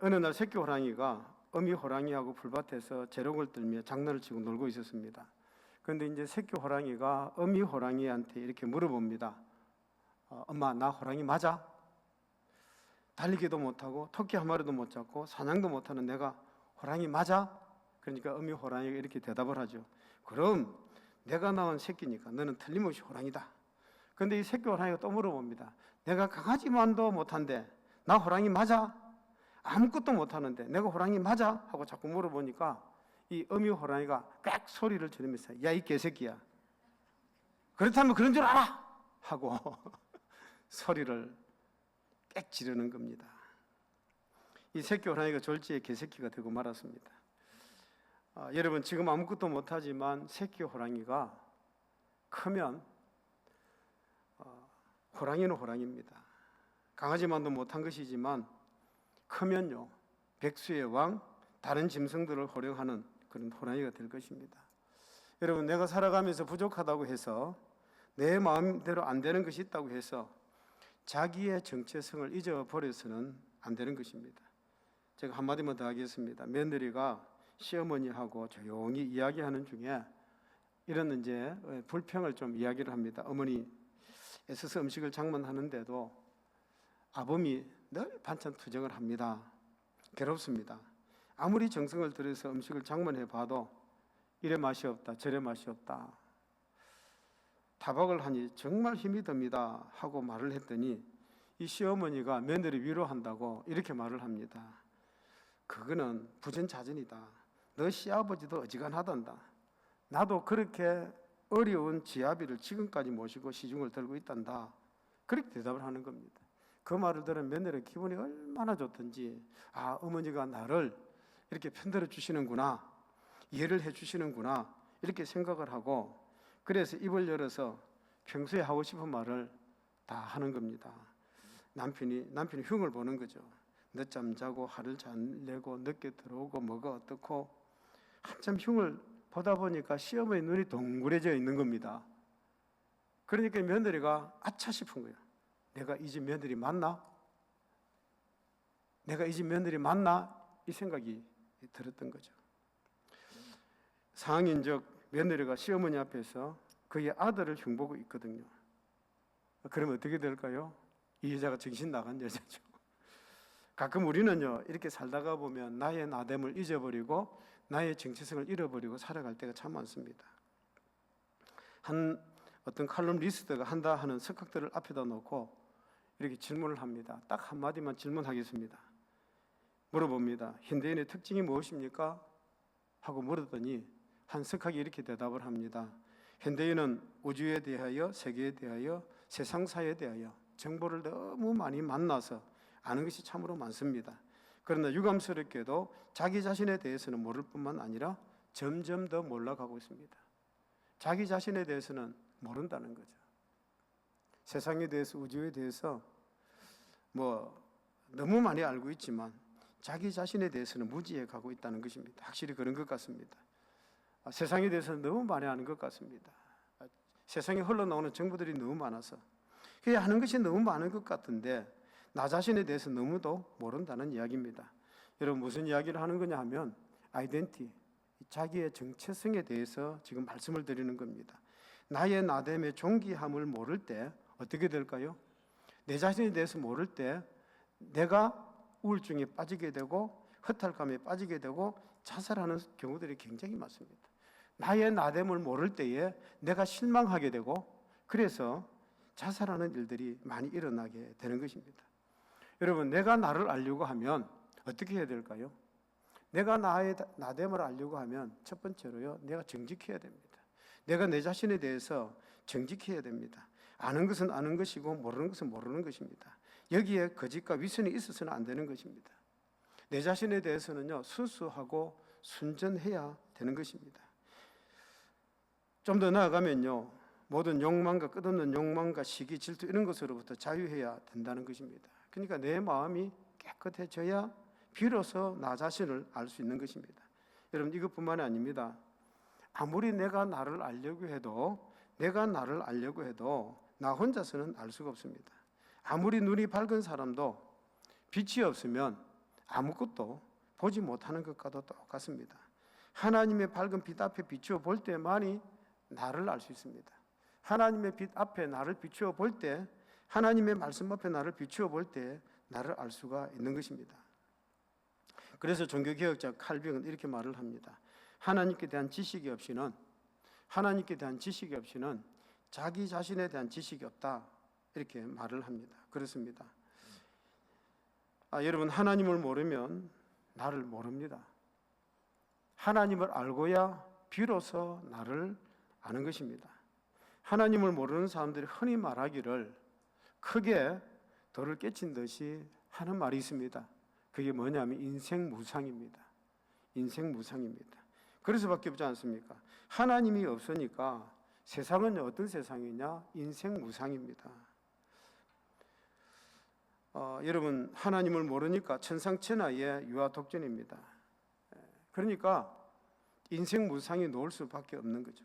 어느 날 새끼 호랑이가 어미 호랑이하고 풀밭에서 재롱을 떨며 장난을 치고 놀고 있었습니다. 그런데 이제 새끼 호랑이가 어미 호랑이한테 이렇게 물어봅니다. 엄마, 나 호랑이 맞아? 달리기도 못하고 토끼 한 마리도 못 잡고 사냥도 못하는 내가 호랑이 맞아? 그러니까 어미 호랑이가 이렇게 대답을 하죠. 그럼 내가 낳은 새끼니까 너는 틀림없이 호랑이다. 그런데 이 새끼 호랑이가 또 물어봅니다. 내가 강아지만도 못한데 나 호랑이 맞아? 아무것도 못하는데 내가 호랑이 맞아? 하고 자꾸 물어보니까 이 어미 호랑이가 꽥 소리를 지르면서 야, 이 개새끼야, 그렇다면 그런 줄 알아! 하고 소리를 꽥 지르는 겁니다. 이 새끼 호랑이가 졸지에 개새끼가 되고 말았습니다. 여러분, 지금 아무것도 못하지만 새끼 호랑이가 크면 호랑이는 호랑이입니다. 강아지만도 못한 것이지만 크면요, 백수의 왕, 다른 짐승들을 호령하는 그런 호랑이가 될 것입니다. 여러분, 내가 살아가면서 부족하다고 해서, 내 마음대로 안 되는 것이 있다고 해서 자기의 정체성을 잊어버려서는 안 되는 것입니다. 제가 한마디만 더 하겠습니다. 며느리가 시어머니하고 조용히 이야기하는 중에 이런 이제 불평을 좀 이야기를 합니다. 어머니 애써서 음식을 장만하는데도 아범이 늘 반찬 투정을 합니다. 괴롭습니다. 아무리 정성을 들여서 음식을 장만해 봐도 이래 맛이 없다, 저래 맛이 없다, 타박을 하니 정말 힘이 듭니다 하고 말을 했더니 이 시어머니가 며느리 위로한다고 이렇게 말을 합니다. 그거는 부전자전이다. 너 시아버지도 어지간하단다. 나도 그렇게 어려운 지아비를 지금까지 모시고 시중을 들고 있단다. 그렇게 대답을 하는 겁니다. 그 말을 들은 며느리의 기분이 얼마나 좋던지, 어머니가 나를 이렇게 편들어 주시는구나, 이해를 해 주시는구나, 이렇게 생각을 하고, 그래서 입을 열어서 평소에 하고 싶은 말을 다 하는 겁니다. 남편이 흉을 보는 거죠. 늦잠 자고 하루를 잘 내고 늦게 들어오고 뭐가 어떻고, 한참 흉을 보다 보니까 시어머니 눈이 동그래져 있는 겁니다. 그러니까 며느리가 아차 싶은 거예요. 내가 이 집 며느리 맞나? 내가 이 집 며느리 맞나? 이 생각이 들었던 거죠. 상황인즉 며느리가 시어머니 앞에서 그의 아들을 흉보고 있거든요. 그러면 어떻게 될까요? 이 여자가 정신 나간 여자죠. 가끔 우리는요, 이렇게 살다가 보면 나의 나됨을 잊어버리고 나의 정체성을 잃어버리고 살아갈 때가 참 많습니다. 어떤 칼럼니스트가 한다 하는 석학들을 앞에다 놓고 이렇게 질문을 합니다. 딱 한마디만 질문하겠습니다. 물어봅니다. 현대인의 특징이 무엇입니까? 하고 물었더니 한 석학이 이렇게 대답을 합니다. 현대인은 우주에 대하여, 세계에 대하여, 세상사에 대하여 정보를 너무 많이 만나서 아는 것이 참으로 많습니다. 그러나 유감스럽게도 자기 자신에 대해서는 모를 뿐만 아니라 점점 더 몰라가고 있습니다. 자기 자신에 대해서는 모른다는 거죠. 세상에 대해서, 우주에 대해서 너무 많이 알고 있지만 자기 자신에 대해서는 무지해 가고 있다는 것입니다. 확실히 그런 것 같습니다. 세상에 대해서는 너무 많이 아는 것 같습니다. 세상에 흘러나오는 정보들이 너무 많아서 그냥 아는 것이 너무 많은 것 같은데 나 자신에 대해서 너무도 모른다는 이야기입니다. 여러분, 무슨 이야기를 하는 거냐 하면 아이덴티, 자기의 정체성에 대해서 지금 말씀을 드리는 겁니다. 나의 나됨의 존귀함을 모를 때 어떻게 될까요? 내 자신에 대해서 모를 때 내가 우울증에 빠지게 되고 허탈감에 빠지게 되고 자살하는 경우들이 굉장히 많습니다. 나의 나됨을 모를 때에 내가 실망하게 되고 그래서 자살하는 일들이 많이 일어나게 되는 것입니다. 여러분, 내가 나를 알려고 하면 어떻게 해야 될까요? 내가 나의 나됨을 알려고 하면 첫 번째로요, 내가 정직해야 됩니다. 내가 내 자신에 대해서 정직해야 됩니다. 아는 것은 아는 것이고 모르는 것은 모르는 것입니다. 여기에 거짓과 위선이 있어서는 안 되는 것입니다. 내 자신에 대해서는요, 순수하고 순전해야 되는 것입니다. 좀 더 나아가면요, 모든 욕망과 끝없는 욕망과 시기, 질투 이런 것으로부터 자유해야 된다는 것입니다. 그러니까 내 마음이 깨끗해져야 비로소 나 자신을 알 수 있는 것입니다. 여러분, 이것뿐만이 아닙니다. 아무리 내가 나를 알려고 해도 나 혼자서는 알 수가 없습니다. 아무리 눈이 밝은 사람도 빛이 없으면 아무것도 보지 못하는 것과도 똑같습니다. 하나님의 밝은 빛 앞에 비추어 볼 때만이 나를 알 수 있습니다. 하나님의 빛 앞에 나를 비추어 볼 때, 하나님의 말씀 앞에 나를 비추어 볼 때 나를 알 수가 있는 것입니다. 그래서 종교개혁자 칼빈은 이렇게 말을 합니다. 하나님께 대한 지식이 없이는 자기 자신에 대한 지식이 없다, 이렇게 말을 합니다. 그렇습니다. 여러분, 하나님을 모르면 나를 모릅니다. 하나님을 알고야 비로소 나를 아는 것입니다. 하나님을 모르는 사람들이 흔히 말하기를 크게 돌을 깨친 듯이 하는 말이 있습니다. 그게 뭐냐면 인생무상입니다. 인생무상입니다. 그래서밖에 없지 않습니까? 하나님이 없으니까 세상은 어떤 세상이냐? 인생무상입니다. 여러분, 하나님을 모르니까 천상천하의 유아독존입니다. 그러니까 인생무상이 놓을 수밖에 없는 거죠.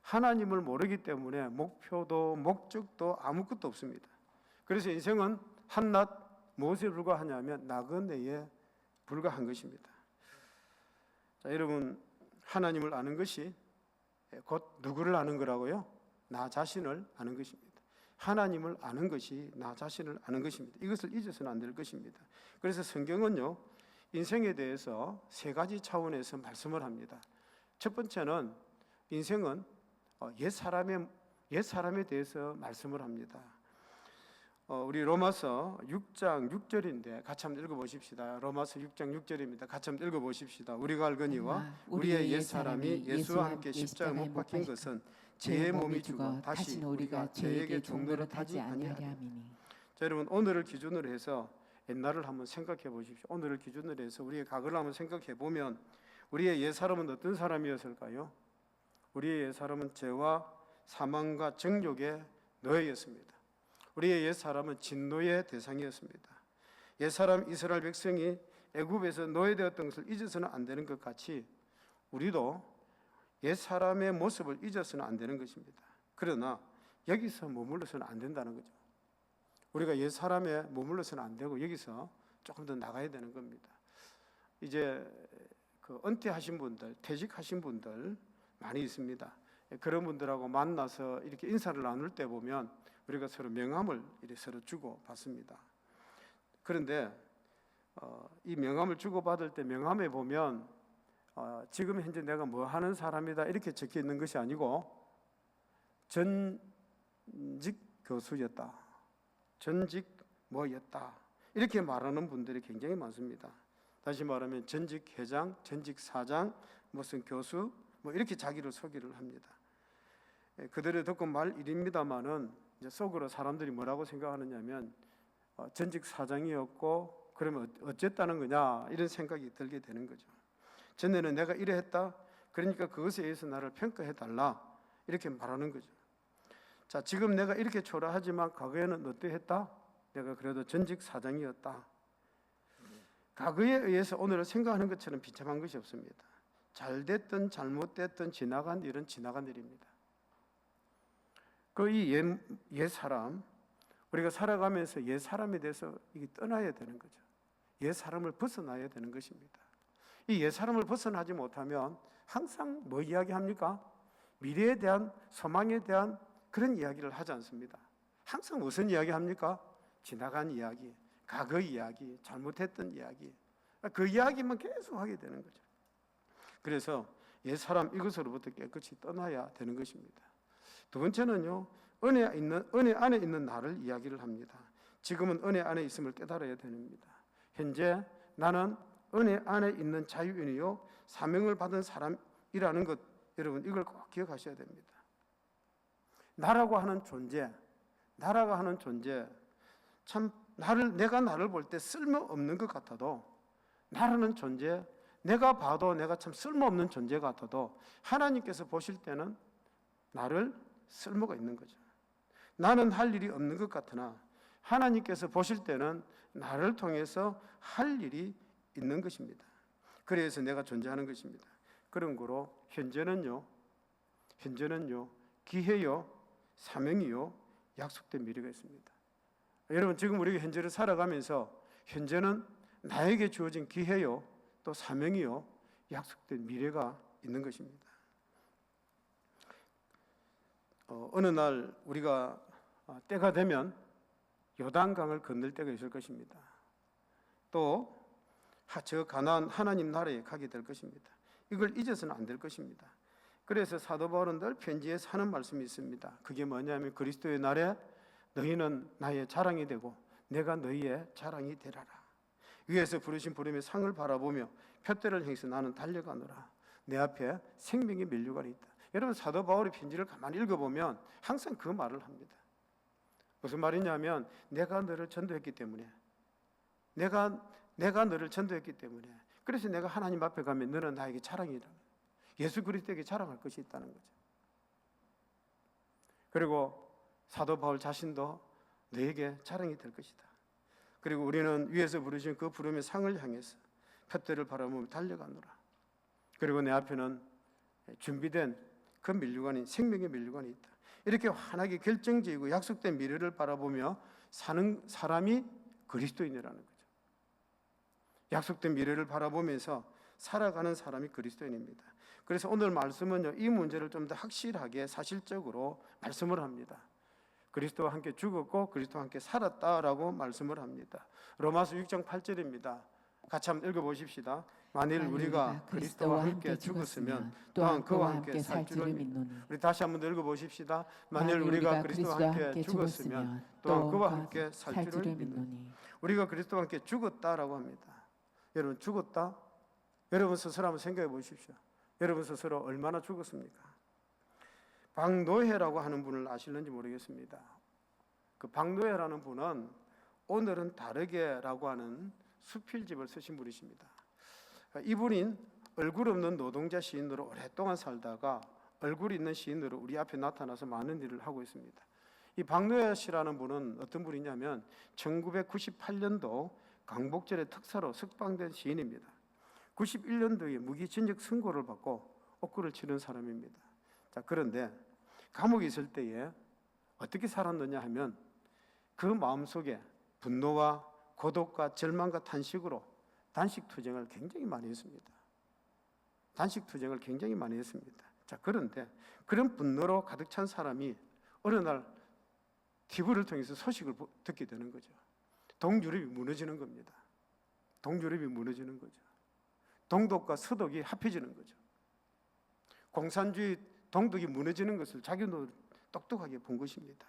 하나님을 모르기 때문에 목표도 목적도 아무것도 없습니다. 그래서 인생은 한낱 무엇에 불과하냐면 나그네에 불과한 것입니다. 자, 여러분, 하나님을 아는 것이 곧 누구를 아는 거라고요? 나 자신을 아는 것입니다. 하나님을 아는 것이 나 자신을 아는 것입니다. 이것을 잊어서는 안 될 것입니다. 그래서 성경은요, 인생에 대해서 세 가지 차원에서 말씀을 합니다. 첫 번째는 인생은 옛 사람에 대해서 말씀을 합니다. 우리 로마서 6장 6절인데 같이 한번 읽어보십시다. 로마서 6장 6절입니다. 같이 한번 읽어보십시다. 우리가 알거니와 우리의 옛 사람이 예수와 함께 십자가에 못 박힌 것은 죄의 몸이 죽어 다시 우리가 죄에게 종노릇하지 아니하리 함이니. 자, 여러분, 오늘을 기준으로 해서 옛날을 한번 생각해 보십시오. 오늘을 기준으로 해서 우리의 과거를 한번 생각해 보면 우리의 옛 사람은 어떤 사람이었을까요? 우리의 옛 사람은 죄와 사망과 정욕의 노예였습니다. 우리의 옛 사람은 진노의 대상이었습니다. 옛 사람 이스라엘 백성이 애굽에서 노예되었던 것을 잊어서는 안 되는 것 같이 우리도 옛 사람의 모습을 잊어서는 안 되는 것입니다. 그러나 여기서 머물러서는 안 된다는 거죠. 우리가 옛 사람에 머물러서는 안 되고 여기서 조금 더 나가야 되는 겁니다. 이제 은퇴하신 분들, 퇴직하신 분들 많이 있습니다. 그런 분들하고 만나서 이렇게 인사를 나눌 때 보면 우리가 서로 명함을 이렇게 서로 주고 받습니다. 그런데 이 명함을 주고 받을 때 명함에 보면 지금 현재 내가 뭐 하는 사람이다 이렇게 적혀 있는 것이 아니고 전직 교수였다, 전직 뭐였다 이렇게 말하는 분들이 굉장히 많습니다. 다시 말하면 전직 회장, 전직 사장, 무슨 교수 뭐 이렇게 자기를 소개를 합니다. 그들을 듣고 말 일입니다만은 이제 속으로 사람들이 뭐라고 생각하느냐면 전직 사장이었고 그러면 어쨌다는 거냐 이런 생각이 들게 되는 거죠. 전에는 내가 이래 했다, 그러니까 그것에 의해서 나를 평가해 달라 이렇게 말하는 거죠. 자, 지금 내가 이렇게 초라하지만 과거에는 어떠했다? 내가 그래도 전직 사장이었다. 과거에 의해서 오늘을 생각하는 것처럼 비참한 것이 없습니다. 잘 됐든 잘못됐든 지나간 일은 지나간 일입니다. 이 옛 사람, 우리가 살아가면서 옛 사람에 대해서 이게 떠나야 되는 거죠. 옛 사람을 벗어나야 되는 것입니다. 이 옛 사람을 벗어나지 못하면 항상 뭐 이야기합니까? 미래에 대한 소망에 대한 그런 이야기를 하지 않습니다. 항상 무슨 이야기합니까? 지나간 이야기, 과거 이야기, 잘못했던 이야기, 그 이야기만 계속 하게 되는 거죠. 그래서 옛 사람 이것으로부터 깨끗이 떠나야 되는 것입니다. 두 번째는요, 은혜 안에 있는 나를 이야기를 합니다. 지금은 은혜 안에 있음을 깨달아야 됩니다. 현재 나는 은혜 안에 있는 자유인이요 사명을 받은 사람이라는 것, 여러분 이걸 꼭 기억하셔야 됩니다. 나라고 하는 존재, 참 내가 나를 볼 때 쓸모없는 것 같아도, 나라는 존재, 내가 봐도 내가 참 쓸모없는 존재 같아도 하나님께서 보실 때는 나를 쓸모가 있는 거죠. 나는 할 일이 없는 것 같으나 하나님께서 보실 때는 나를 통해서 할 일이 있는 것입니다. 그래서 내가 존재하는 것입니다. 그런 거로 현재는요 기회요 사명이요 약속된 미래가 있습니다. 여러분, 지금 우리가 현재를 살아가면서 현재는 나에게 주어진 기회요, 또 사명이요, 약속된 미래가 있는 것입니다. 어느 날 우리가 때가 되면 요단강을 건널 때가 있을 것입니다. 또 저 가나안 하나님 나라에 가게 될 것입니다. 이걸 잊어서는 안 될 것입니다. 그래서 사도 바울은 늘 편지에서 하는 말씀이 있습니다. 그게 뭐냐면 그리스도의 날에 너희는 나의 자랑이 되고 내가 너희의 자랑이 되라라. 위에서 부르신 부름의 상을 바라보며 표대를 향해서 나는 달려가노라. 내 앞에 생명의 면류관이 있다. 여러분, 사도 바울의 편지를 가만히 읽어보면 항상 그 말을 합니다. 무슨 말이냐면 내가 너를 전도했기 때문에, 내가 너를 전도했기 때문에, 그래서 내가 하나님 앞에 가면 너는 나에게 자랑이라, 예수 그리스도에게 자랑할 것이 있다는 거죠. 그리고 사도 바울 자신도 너에게 자랑이 될 것이다. 그리고 우리는 위에서 부르신 그 부름의 상을 향해서 표대를 바라보며 달려가노라. 그리고 내 앞에는 준비된 그 면류관인 생명의 면류관이 있다. 이렇게 환하게 결정적이고 약속된 미래를 바라보며 사는 사람이 그리스도인이라는 거죠. 약속된 미래를 바라보면서 살아가는 사람이 그리스도인입니다. 그래서 오늘 말씀은요, 이 문제를 좀 더 확실하게 사실적으로 말씀을 합니다. 그리스도와 함께 죽었고 그리스도와 함께 살았다라고 말씀을 합니다. 로마서 6장 8절입니다. 같이 한번 읽어보십시다. 만일 우리가 그리스도와 함께 죽었으면 또한 그와 함께 살 줄을 믿노니. 우리 다시 한번 더 읽어보십시다. 만일 우리가 그리스도와 함께 죽었으면 또한 그와 함께 살 줄을 믿노니. 우리가 그리스도와 함께 죽었다라고 합니다. 여러분, 죽었다? 여러분 스스로 한번 생각해 보십시오. 여러분 스스로 얼마나 죽었습니까? 박노해라고 하는 분을 아실는지 모르겠습니다. 그 박노해라는 분은 오늘은 다르게라고 하는 수필집을 쓰신 분이십니다. 이분인 얼굴 없는 노동자 시인으로 오랫동안 살다가 얼굴 있는 시인으로 우리 앞에 나타나서 많은 일을 하고 있습니다. 이 박노해 씨라는 분은 어떤 분이냐면 1998년도 광복절의 특사로 석방된 시인입니다. 91년도에 무기징역 선고를 받고 옥고를 치른 사람입니다. 자, 그런데 감옥에 있을 때에 어떻게 살았느냐 하면 그 마음속에 분노와 고독과 절망과 탄식으로 단식 투쟁을 굉장히 많이 했습니다. 단식 투쟁을 굉장히 많이 했습니다. 자, 그런데 그런 분노로 가득 찬 사람이 어느 날 TV를 통해서 소식을 듣게 되는 거죠. 동유럽이 무너지는 겁니다. 동유럽이 무너지는 거죠. 동독과 서독이 합해지는 거죠. 공산주의 동독이 무너지는 것을 자기도 똑똑하게 본 것입니다.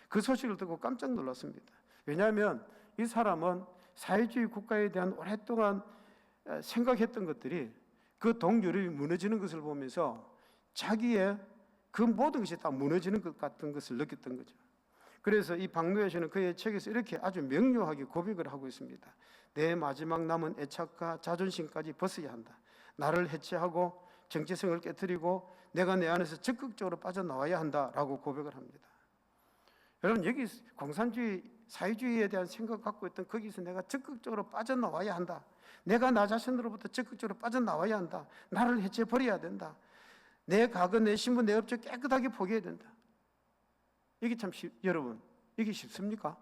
그 소식을 듣고 깜짝 놀랐습니다. 왜냐하면 이 사람은 사회주의 국가에 대한 오랫동안 생각했던 것들이 그 동유럽이 무너지는 것을 보면서 자기의 그 모든 것이 다 무너지는 것 같은 것을 느꼈던 거죠. 그래서 이 박노해 씨는 그의 책에서 이렇게 아주 명료하게 고백을 하고 있습니다. 내 마지막 남은 애착과 자존심까지 벗어야 한다. 나를 해체하고 정체성을 깨뜨리고 내가 내 안에서 적극적으로 빠져나와야 한다라고 고백을 합니다. 여러분, 여기 공산주의, 사회주의에 대한 생각 갖고 있던 거기서 내가 적극적으로 빠져나와야 한다. 내가 나 자신으로부터 적극적으로 빠져나와야 한다. 나를 해체해버려야 된다. 내 과거, 내 신분, 내 업적 깨끗하게 포기해야 된다. 이게 참 여러분, 이게 쉽습니까?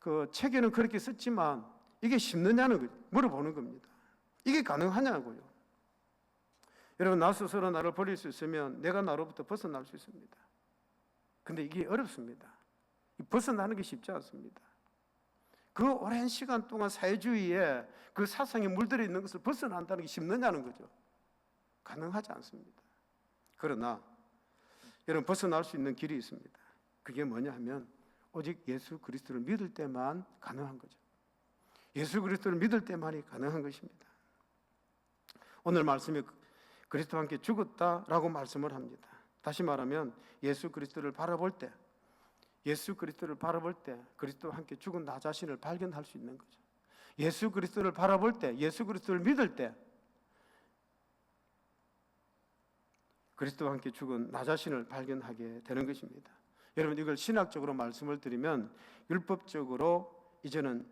그 책에는 그렇게 썼지만 이게 쉽느냐는 거 물어보는 겁니다. 이게 가능하냐고요. 여러분, 나 스스로 나를 버릴 수 있으면 내가 나로부터 벗어날 수 있습니다. 근데 이게 어렵습니다. 벗어나는 게 쉽지 않습니다. 그 오랜 시간 동안 사회주의에 그 사상에 물들어 있는 것을 벗어난다는 게 쉽느냐는 거죠. 가능하지 않습니다. 그러나 여러분, 벗어날 수 있는 길이 있습니다. 그게 뭐냐 하면 오직 예수 그리스도를 믿을 때만 가능한 거죠. 예수 그리스도를 믿을 때만이 가능한 것입니다. 오늘 말씀에 그리스도와 함께 죽었다라고 말씀을 합니다. 다시 말하면 예수 그리스도를 바라볼 때, 예수 그리스도를 바라볼 때 그리스도와 함께 죽은 나 자신을 발견할 수 있는 거죠. 예수 그리스도를 바라볼 때, 예수 그리스도를 믿을 때 그리스도와 함께 죽은 나 자신을 발견하게 되는 것입니다. 여러분, 이걸 신학적으로 말씀을 드리면 율법적으로 이제는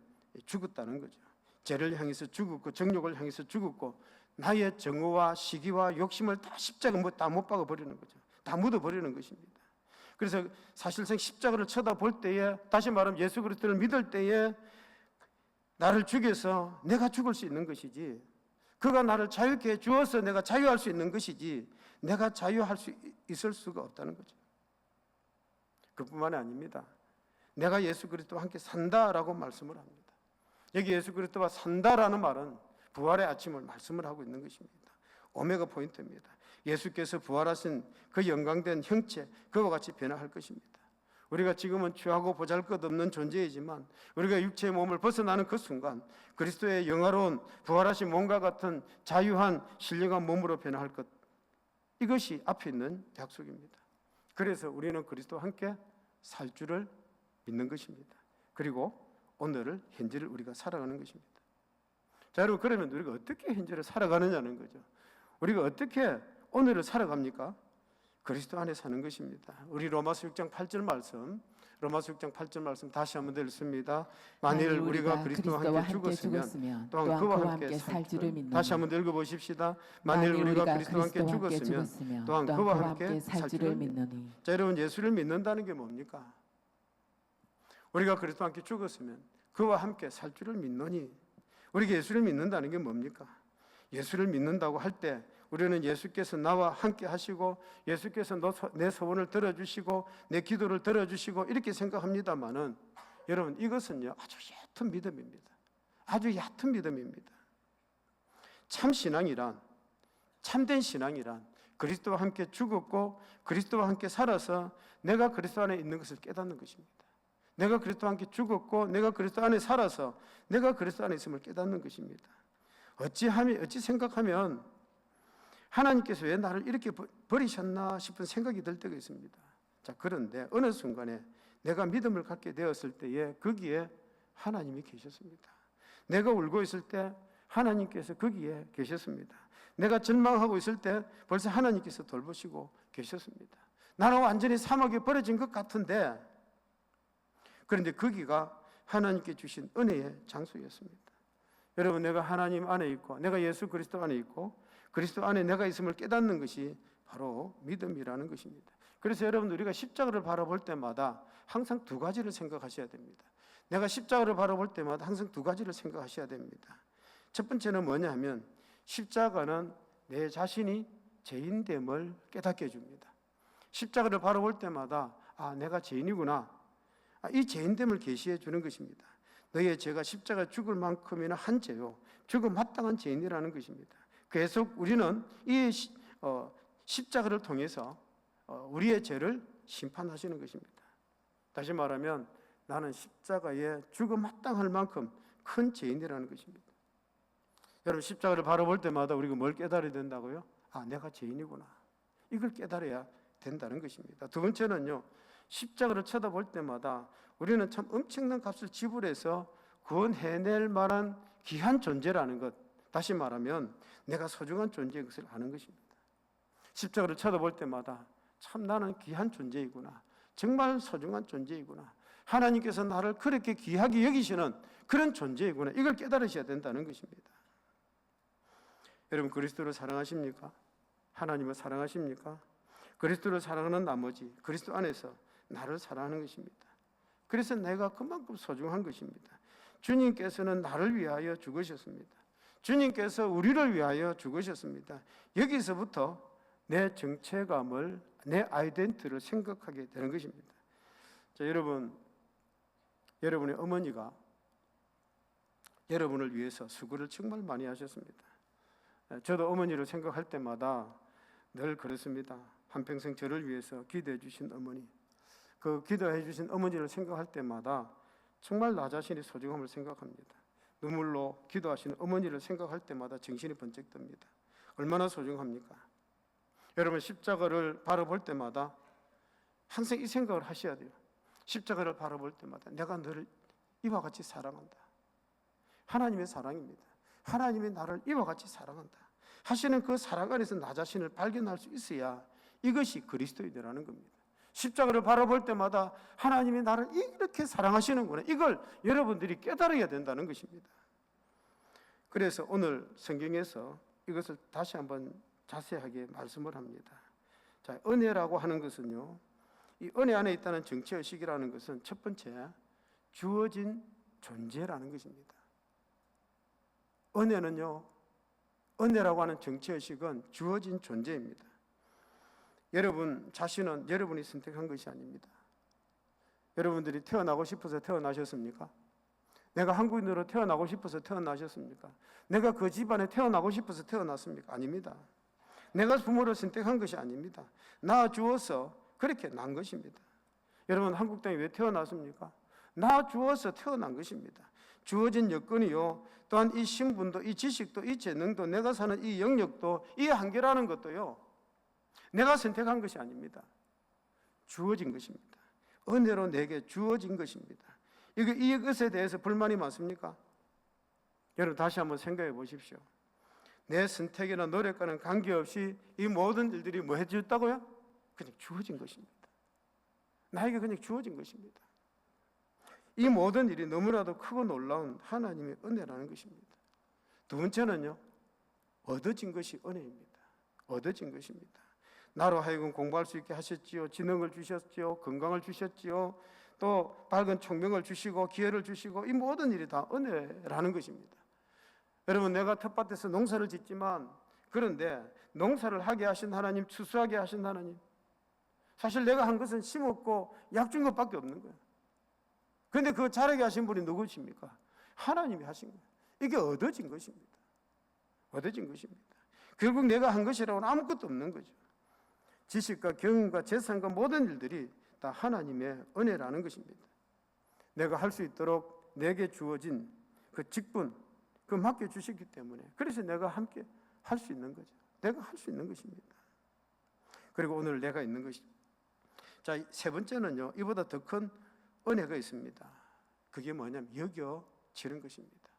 죽었다는 거죠. 죄를 향해서 죽었고 정욕을 향해서 죽었고 나의 정오와 시기와 욕심을 다 십자가 다 못 박아 버리는 거죠. 다 묻어 버리는 것입니다. 그래서 사실상 십자가를 쳐다볼 때에, 다시 말하면 예수 그리스도를 믿을 때에 나를 죽여서 내가 죽을 수 있는 것이지, 그가 나를 자유케 해 주어서 내가 자유할 수 있는 것이지 내가 자유할 수 있을 수가 없다는 거죠. 그뿐만이 아닙니다. 내가 예수 그리스도와 함께 산다라고 말씀을 합니다. 여기 예수 그리스도와 산다라는 말은 부활의 아침을 말씀을 하고 있는 것입니다. 오메가 포인트입니다. 예수께서 부활하신 그 영광된 형체, 그와 같이 변화할 것입니다. 우리가 지금은 취하고 보잘것없는 존재이지만 우리가 육체의 몸을 벗어나는 그 순간 그리스도의 영화로운 부활하신 몸과 같은 자유한 신령한 몸으로 변화할 것, 이것이 앞에 있는 약속입니다. 그래서 우리는 그리스도와 함께 살 줄을 믿는 것입니다. 그리고 오늘을, 현재를 우리가 살아가는 것입니다. 자, 여러분, 그러면 우리가 어떻게 현재를 살아가느냐는 거죠. 우리가 어떻게 오늘을 살아갑니까? 그리스도 안에 사는 것입니다. 우리 로마서 6장 8절 말씀, 로마서 6장 8절 말씀 다시 한번 읽습니다. 만일 우리가 그리스도와 함께 죽었으면 또한 그와 함께 살 줄을 믿는, 다시 한번 읽어보십시다. 만일 우리가 그리스도와 함께 죽었으면 또한 그와 함께 살 줄을 믿느니. 자, 여러분, 예수를 믿는다는 게 뭡니까? 우리가 그리스도와 함께 죽었으면 그와 함께 살 줄을 믿느니. 우리가 예수를 믿는다는 게 뭡니까? 예수를 믿는다고 할 때 우리는 예수께서 나와 함께 하시고 예수께서 내 소원을 들어주시고 내 기도를 들어주시고 이렇게 생각합니다만은, 여러분, 이것은요 아주 얕은 믿음입니다. 아주 얕은 믿음입니다. 참 신앙이란, 참된 신앙이란 그리스도와 함께 죽었고 그리스도와 함께 살아서 내가 그리스도 안에 있는 것을 깨닫는 것입니다. 내가 그리스도와 함께 죽었고 내가 그리스도 안에 살아서 내가 그리스도 안에 있음을 깨닫는 것입니다. 어찌 생각하면 하나님께서 왜 나를 이렇게 버리셨나 싶은 생각이 들 때가 있습니다. 자, 그런데 어느 순간에 내가 믿음을 갖게 되었을 때에 거기에 하나님이 계셨습니다. 내가 울고 있을 때 하나님께서 거기에 계셨습니다. 내가 절망하고 있을 때 벌써 하나님께서 돌보시고 계셨습니다. 나는 완전히 사막에 버려진 것 같은데, 그런데 거기가 하나님께 주신 은혜의 장소였습니다. 여러분, 내가 하나님 안에 있고 내가 예수 그리스도 안에 있고 그리스도 안에 내가 있음을 깨닫는 것이 바로 믿음이라는 것입니다. 그래서 여러분, 우리가 십자가를 바라볼 때마다 항상 두 가지를 생각하셔야 됩니다. 내가 십자가를 바라볼 때마다 항상 두 가지를 생각하셔야 됩니다. 첫 번째는 뭐냐 하면, 십자가는 내 자신이 죄인됨을 깨닫게 해줍니다. 십자가를 바라볼 때마다 내가 죄인이구나, 이 죄인됨을 계시해 주는 것입니다. 너의 죄가 십자가 죽을 만큼이나 한 죄요, 죽어 마땅한 죄인이라는 것입니다. 계속 우리는 이 십자가를 통해서 우리의 죄를 심판하시는 것입니다. 다시 말하면 나는 십자가에 죽어 마땅할 만큼 큰 죄인이라는 것입니다. 여러분, 십자가를 바라볼 때마다 우리가 뭘 깨달아야 된다고요? 내가 죄인이구나, 이걸 깨달아야 된다는 것입니다. 두 번째는요, 십자가를 쳐다볼 때마다 우리는 참 엄청난 값을 지불해서 구원해낼 만한 귀한 존재라는 것, 다시 말하면 내가 소중한 존재인 것을 아는 것입니다. 십자가를 쳐다볼 때마다 참 나는 귀한 존재이구나, 정말 소중한 존재이구나, 하나님께서 나를 그렇게 귀하게 여기시는 그런 존재이구나, 이걸 깨달으셔야 된다는 것입니다. 여러분, 그리스도를 사랑하십니까? 하나님을 사랑하십니까? 그리스도를 사랑하는 나머지 그리스도 안에서 나를 사랑하는 것입니다. 그래서 내가 그만큼 소중한 것입니다. 주님께서는 나를 위하여 죽으셨습니다. 주님께서 우리를 위하여 죽으셨습니다. 여기서부터 내 정체감을, 내 아이덴티티를 생각하게 되는 것입니다. 자, 여러분의 어머니가 여러분을 위해서 수고를 정말 많이 하셨습니다. 저도 어머니를 생각할 때마다 늘 그렇습니다. 한평생 저를 위해서 기도해 주신 어머니, 그 기도해 주신 어머니를 생각할 때마다 정말 나 자신의 소중함을 생각합니다. 눈물로 기도하시는 어머니를 생각할 때마다 정신이 번쩍 듭니다. 얼마나 소중합니까? 여러분, 십자가를 바라볼 때마다 항상 이 생각을 하셔야 돼요. 십자가를 바라볼 때마다 내가 너를 이와 같이 사랑한다. 하나님의 사랑입니다. 하나님이 나를 이와 같이 사랑한다 하시는 그 사랑 안에서 나 자신을 발견할 수 있어야 이것이 그리스도인이라는 겁니다. 십자가를 바라볼 때마다 하나님이 나를 이렇게 사랑하시는구나, 이걸 여러분들이 깨달아야 된다는 것입니다. 그래서 오늘 성경에서 이것을 다시 한번 자세하게 말씀을 합니다. 자, 은혜라고 하는 것은요, 이 은혜 안에 있다는 정체의식이라는 것은 첫 번째, 주어진 존재라는 것입니다. 은혜는요, 은혜라고 하는 정치의식은 주어진 존재입니다. 여러분 자신은 여러분이 선택한 것이 아닙니다. 여러분들이 태어나고 싶어서 태어나셨습니까? 내가 한국인으로 태어나고 싶어서 태어나셨습니까? 내가 그 집안에 태어나고 싶어서 태어났습니까? 아닙니다. 내가 부모를 선택한 것이 아닙니다. 낳아주어서 그렇게 난 것입니다. 여러분 한국 땅에 왜 태어났습니까? 낳아주어서 태어난 것입니다. 주어진 여건이요, 또한 이 신분도, 이 지식도, 이 재능도, 내가 사는 이 영역도, 이 한계라는 것도요, 내가 선택한 것이 아닙니다. 주어진 것입니다. 은혜로 내게 주어진 것입니다. 이것에 대해서 불만이 많습니까? 여러분 다시 한번 생각해 보십시오. 내 선택이나 노력과는 관계없이 이 모든 일들이 뭐 해주었다고요? 그냥 주어진 것입니다. 나에게 그냥 주어진 것입니다. 이 모든 일이 너무나도 크고 놀라운 하나님의 은혜라는 것입니다. 두 번째는요, 얻어진 것이 은혜입니다. 얻어진 것입니다. 나로 하여금 공부할 수 있게 하셨지요. 지능을 주셨지요. 건강을 주셨지요. 또 밝은 총명을 주시고 기회를 주시고, 이 모든 일이 다 은혜라는 것입니다. 여러분, 내가 텃밭에서 농사를 짓지만, 그런데 농사를 하게 하신 하나님, 추수하게 하신 하나님, 사실 내가 한 것은 심었고 약 준 것밖에 없는 거예요. 그런데 그 자라게 하신 분이 누구십니까? 하나님이 하신 거예요. 이게 얻어진 것입니다. 얻어진 것입니다. 결국 내가 한 것이라고는 아무것도 없는 거죠. 지식과 경험과 재산과 모든 일들이 다 하나님의 은혜라는 것입니다. 내가 할 수 있도록 내게 주어진 그 직분, 그 맡겨주셨기 때문에, 그래서 내가 함께 할 수 있는 거죠. 내가 할 수 있는 것입니다. 그리고 오늘 내가 있는 것입니다. 자, 세 번째는요, 이보다 더 큰 은혜가 있습니다. 그게 뭐냐면 여겨지는 것입니다.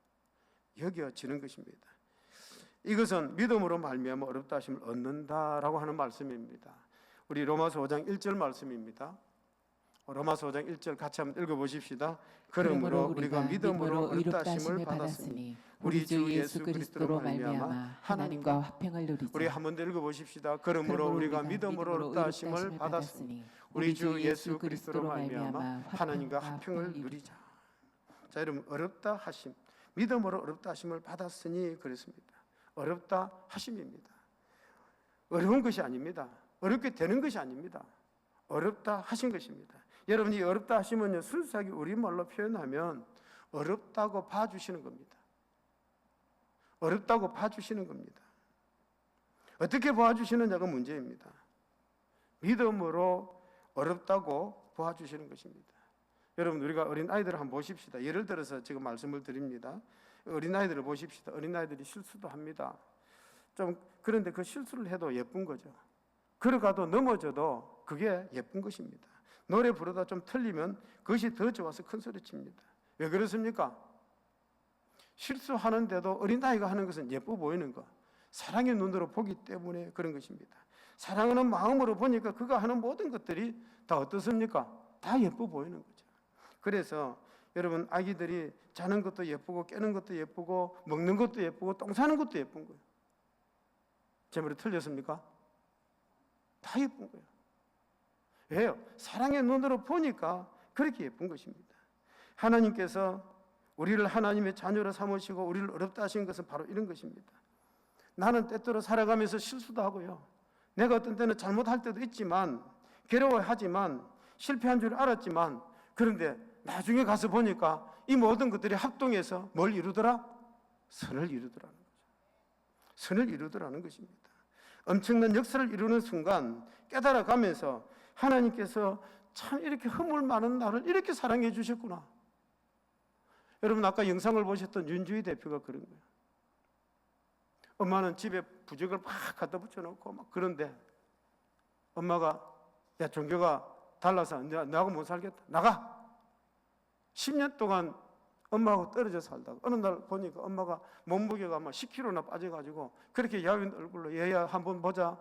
여겨지는 것입니다. 이것은 믿음으로 말미암아 어렵다 하심을 얻는다라고 하는 말씀입니다. 우리 로마서 5장 1절 말씀입니다. 로마서 5장 1절 같이 한번 읽어보십시다. 그러므로 우리가 믿음으로 어렵다 하심을 받았으니 우리 주 예수 그리스도로 말미암아 하나님과 화평을 누리자. 우리 한 번 더 읽어보십시다. 그러므로 우리가 믿음으로 어렵다 하심을 받았으니 우리 주 예수 그리스도로 말미암아 하나님과 화평을 누리자. 자, 여러분, 어렵다 하심, 믿음으로 어렵다 하심을 받았으니 그랬습니다. 어렵다 하심입니다. 어려운 것이 아닙니다. 어렵게 되는 것이 아닙니다. 어렵다 하신 것입니다. 여러분이 어렵다 하시면요, 순수하게 우리말로 표현하면 어렵다고 봐주시는 겁니다. 어렵다고 봐주시는 겁니다. 어떻게 봐주시느냐가 문제입니다. 믿음으로 어렵다고 봐주시는 것입니다. 여러분, 우리가 어린아이들을 한번 보십시다. 예를 들어서 지금 말씀을 드립니다. 어린아이들을 보십시다. 어린아이들이 실수도 합니다. 그런데 그 실수를 해도 예쁜 거죠. 걸어가도 넘어져도 그게 예쁜 것입니다. 노래 부르다 좀 틀리면 그것이 더 좋아서 큰 소리 칩니다. 왜 그렇습니까? 실수하는데도 어린아이가 하는 것은 예뻐 보이는 것, 사랑의 눈으로 보기 때문에 그런 것입니다. 사랑하는 마음으로 보니까 그가 하는 모든 것들이 다 어떻습니까? 다 예뻐 보이는 거죠. 그래서 여러분, 아기들이 자는 것도 예쁘고 깨는 것도 예쁘고 먹는 것도 예쁘고 똥 싸는 것도 예쁜 거예요. 제 말이 틀렸습니까? 다 예쁜 거예요. 왜요? 사랑의 눈으로 보니까 그렇게 예쁜 것입니다. 하나님께서 우리를 하나님의 자녀로 삼으시고 우리를 어렵다 하신 것은 바로 이런 것입니다. 나는 때때로 살아가면서 실수도 하고요, 내가 어떤 때는 잘못할 때도 있지만, 괴로워하지만, 실패한 줄 알았지만, 그런데 나중에 가서 보니까 이 모든 것들이 합동해서 뭘 이루더라? 선을 이루더라는 거죠. 선을 이루더라는 것입니다. 엄청난 역사를 이루는 순간 깨달아가면서 하나님께서 참 이렇게 허물 많은 나를 이렇게 사랑해 주셨구나. 여러분, 아까 영상을 보셨던 윤주희 대표가 그런 거예요. 엄마는 집에 부적을 막 갖다 붙여놓고 막, 그런데 엄마가, 야, 종교가 달라서 너하고 못 살겠다, 나가. 10년 동안 엄마하고 떨어져 살다가 어느 날 보니까 엄마가 몸무게가 막 10kg나 빠져가지고 그렇게 야윈 얼굴로, 얘야 한번 보자.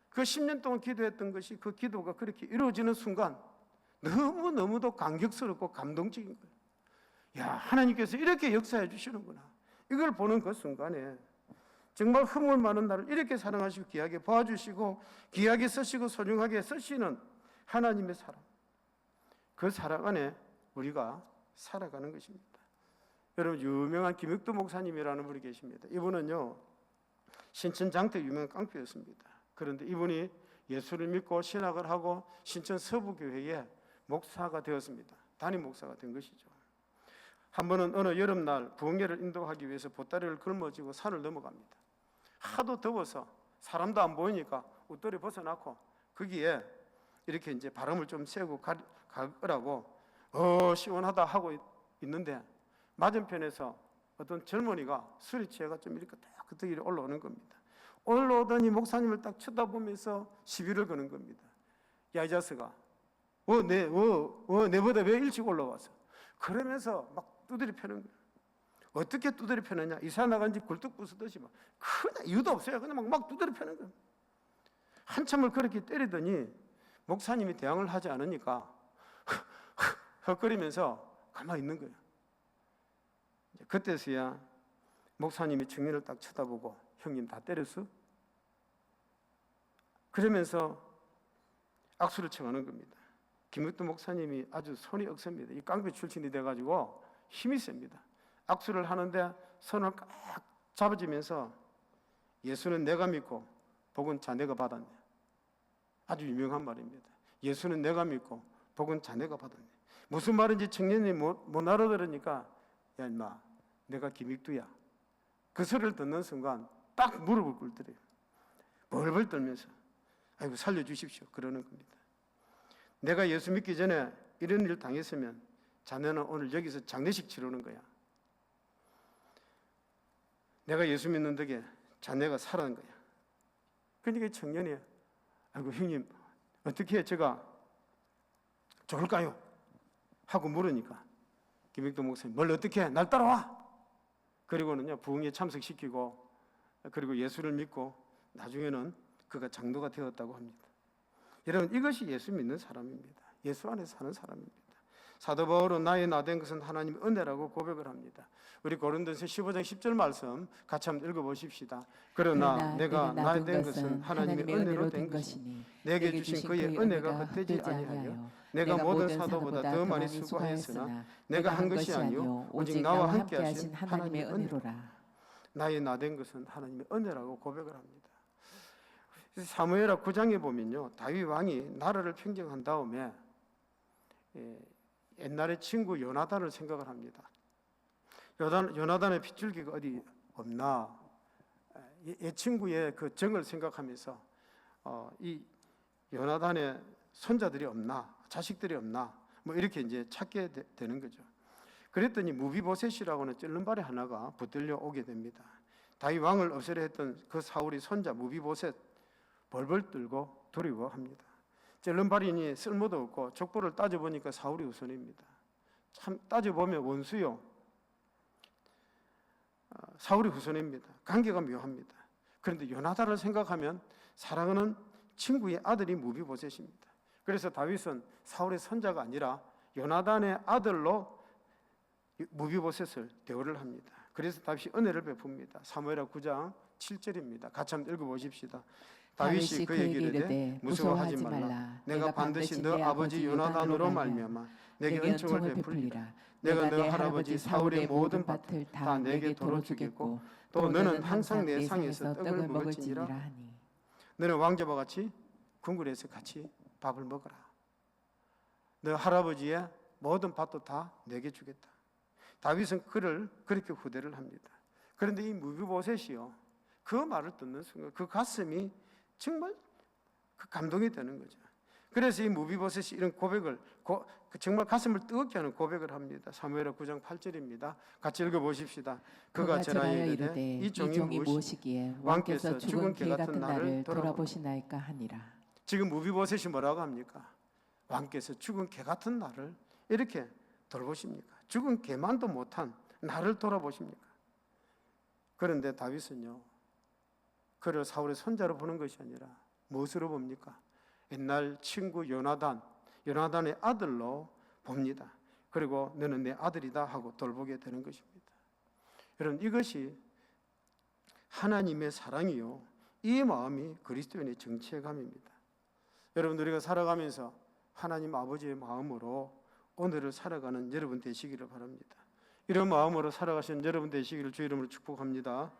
그 10년 동안 기도했던 것이, 그 기도가 그렇게 이루어지는 순간 너무너무도 감격스럽고 감동적인 거예요. 야, 하나님께서 이렇게 역사해 주시는구나. 이걸 보는 그 순간에 정말 허물 많은 나를 이렇게 사랑하시고 귀하게 봐주시고 귀하게 쓰시고 소중하게 쓰시는 하나님의 사랑, 그 사랑 안에 우리가 살아가는 것입니다. 여러분 유명한 김익두 목사님이라는 분이 계십니다. 이분은요 신천 장태 유명한 깡패였습니다. 그런데 이분이 예수를 믿고 신학을 하고 신천 서부교회의 목사가 되었습니다. 담임 목사가 된 것이죠. 한 번은 어느 여름날 부흥회를 인도하기 위해서 보따리를 걸머쥐고 산을 넘어갑니다. 하도 더워서 사람도 안 보이니까 웃돌이 벗어놓고 거기에 이렇게 이제 바람을 좀 쐬고 가라고 시원하다 하고 있는데 맞은편에서 어떤 젊은이가 술이 취해가 좀 이렇게 딱 그때 올라오는 겁니다. 올라오더니 목사님을 딱 쳐다보면서 시비를 거는 겁니다. 야, 이 자식아, 내보다 왜 일찍 올라왔어? 그러면서 막 두드려 패는 거예요. 어떻게 두드려 패느냐? 이사 나간 집 굴뚝 부수듯이 막 그냥 이유도 없어요. 그냥 막 두드려 패는 거예요. 한참을 그렇게 때리더니 목사님이 대항을 하지 않으니까 헉거리면서 가만히 있는 거예요. 그때서야 목사님이 청년을 딱 쳐다보고 형님 다 때렸어? 그러면서 악수를 청하는 겁니다. 김익두 목사님이 아주 손이 억셉니다. 이 깡패 출신이 돼가지고 힘이 셉니다. 악수를 하는데 손을 꽉 잡아주면서 예수는 내가 믿고 복은 자네가 받았네. 아주 유명한 말입니다. 예수는 내가 믿고 복은 자네가 받았네. 무슨 말인지 청년이 못 알아들으니까 야 인마 내가 김익두야. 그 소리를 듣는 순간 딱 무릎을 꿇더래요. 벌벌 떨면서 아이고 살려주십시오 그러는 겁니다. 내가 예수 믿기 전에 이런 일 당했으면 자네는 오늘 여기서 장례식 치르는 거야. 내가 예수 믿는 덕에 자네가 살아난 거야. 그러니까 청년이 아이고 형님 어떻게 제가 좋을까요? 하고 물으니까 김익두 목사님 뭘 어떻게 해? 날 따라와. 그리고는요 부흥에 참석시키고 그리고 예수를 믿고 나중에는 그가 장로가 되었다고 합니다. 여러분 이것이 예수 믿는 사람입니다. 예수 안에 사는 사람입니다. 사도 바울은 나의 나된 것은 하나님의 은혜라고 고백을 합니다. 우리 고린도서 15장 10절 말씀 같이 한번 읽어보십시다. 그러나 내가 나된 것은 하나님의 은혜로 된 것이니 내게 주신 그의 은혜가 헛되지 아니하여 내가 모든 사도보다 더 많이 수고하였으나 내가 한 것이 아니요 오직 나와 함께 하신 하나님의 은혜로라. 나의 나된 것은 하나님의 은혜라고 고백을 합니다. 사무엘하 9장에 보면요 다윗 왕이 나라를 평정한 다음에 옛날에 친구 요나단을 생각을 합니다. 요나단의 핏줄기가 어디 없나? 옛 친구의 그 정을 생각하면서 이 요나단의 손자들이 없나? 자식들이 없나? 뭐 이렇게 이제 찾게 되는 거죠. 그랬더니 무비보셋이라고는 쩔름발이 하나가 붙들려 오게 됩니다. 다윗 왕을 없애려 했던 그 사울이 손자 무비보셋 벌벌 떨고 두려워합니다. 쩔름발이니 쓸모도 없고 족보를 따져보니까 사울이 우선입니다. 참 따져보면 원수요 사울이 후손입니다. 관계가 묘합니다. 그런데 요나단을 생각하면 사랑하는 친구의 아들이 무비보셋입니다. 그래서 다윗은 사울의 손자가 아니라 요나단의 아들로 무비보셋을 대우를 합니다. 그래서 다윗이 은혜를 베풉니다. 사무엘하 9장 7절입니다. 같이 한번 읽어보십시다. 다윗이 그에게 이르되 무서워하지 말라. 내가 반드시 너 아버지 요나단으로 말미암아 내게 은총을 베풀리라. 내가 너 할아버지 사울의 모든 밭을 다 내게 도로 주겠고 또 너는 항상 내 상에서 떡을 먹을지니라 하니 너는 왕자와 같이 궁궐에서 같이 밥을 먹어라. 너 할아버지의 모든 밭도 다 내게 주겠다. 다윗은 그를 그렇게 후대를 합니다. 그런데 이 무비보셋이요 그 말을 듣는 순간 그 가슴이 정말 그 감동이 되는 거죠. 그래서 이 무비보셋이 이런 고백을 정말 가슴을 뜨겁게 하는 고백을 합니다. 사무엘하 9장 8절입니다. 같이 읽어보십시다. 그가 전하여 이르되 이 종이 무엇이기에 왕께서 죽은 개 같은 나를 돌아보시나이까 하니라. 지금 무비보셋이 뭐라고 합니까? 왕께서 죽은 개 같은 나를 이렇게 돌보십니까? 죽은 개만도 못한 나를 돌아보십니까? 그런데 다윗은요 그를 사울의 손자로 보는 것이 아니라 무엇으로 봅니까? 옛날 친구 요나단의 아들로 봅니다. 그리고 너는 내 아들이다 하고 돌보게 되는 것입니다. 여러분 이것이 하나님의 사랑이요 이 마음이 그리스도인의 정체감입니다. 여러분 우리가 살아가면서 하나님 아버지의 마음으로 오늘을 살아가는 여러분 되시기를 바랍니다. 이런 마음으로 살아가신 여러분 되시기를 주 이름으로 축복합니다.